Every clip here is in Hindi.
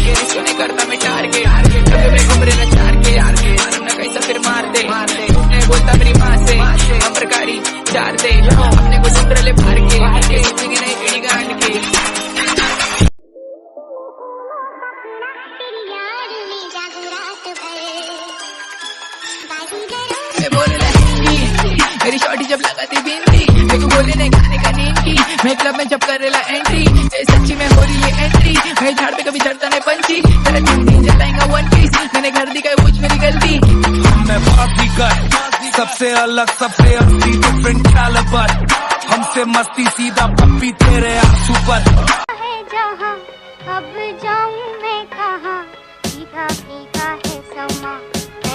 के सोने करता मैं टारगेट कभी मैं घूम रहे चार के मालूम ना कैसा फिर मार दे उसने बोलता मेरी माँ से हम प्रकारी चार दे अपने को सुंदर ले भार के सोचेंगे नहीं इड़ी गांड के मेरी शॉटी जब लगाती बिंदी मेरे को बोले नहीं खाने का नींद की मैं क्लब में जब कर रेला एंट्री सच्ची में हो रही है एंट्री मैं झाड़ पे कभी चढ़ता नहीं पंची तेरा दिन जलाएगा वन पीस मैंने घर दी पूछ मेरी गलती मैं पार्टी कर सबसे अलग सबसे असली डिफरेंट कैलिबर हमसे मस्ती सीधा पप्पी तेरे आंसू पर जहाँ अब जाऊँ मैं कहाँ फीका फीका है समा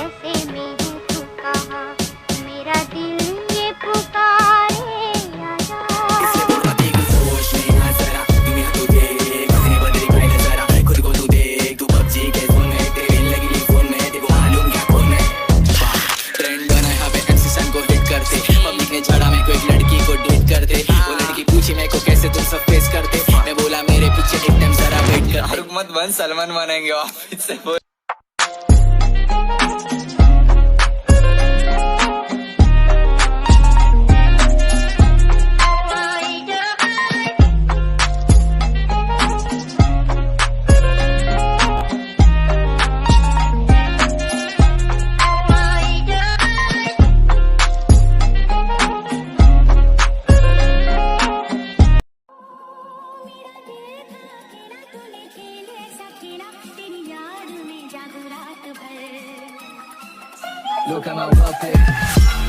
ऐसे में हूँ तू कहाँ मेरा दिल ये पुकारे आजा होश में आ जरा दुनिया तो देख अपने बदले पहले जरा खुद को तू देख तू पबजी के फोन में तेरे लगी फोन में देखो मालूम क्या फोन में ट्रेंड बना यहाँ पे एमसी सन को हिट करते पब्लिक ने छड़ा में कोई लड़की को डेट करते वो लड़की पूछी मेरे को कैसे तुम सब फेस करते मैं बोला मेरे पीछे एक टाइम जरा वेट कर रुक मत बन सलमान बनाएंगे ऑफिस से लोक वापरे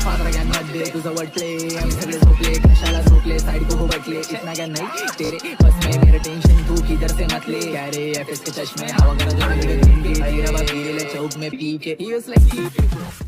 पात्र ज्ञान मध्ये तुझं वटले आम्ही सगळे झोपले कशाला झोपले साइड को बटले इतना ज्ञान नहीं तेरे बस में मेरा टेंशन तू किधर से मतले क्या रे एफएस के चश्मे हवा करा जो मेरे दिन के चौक में पी के ही वाज लाइक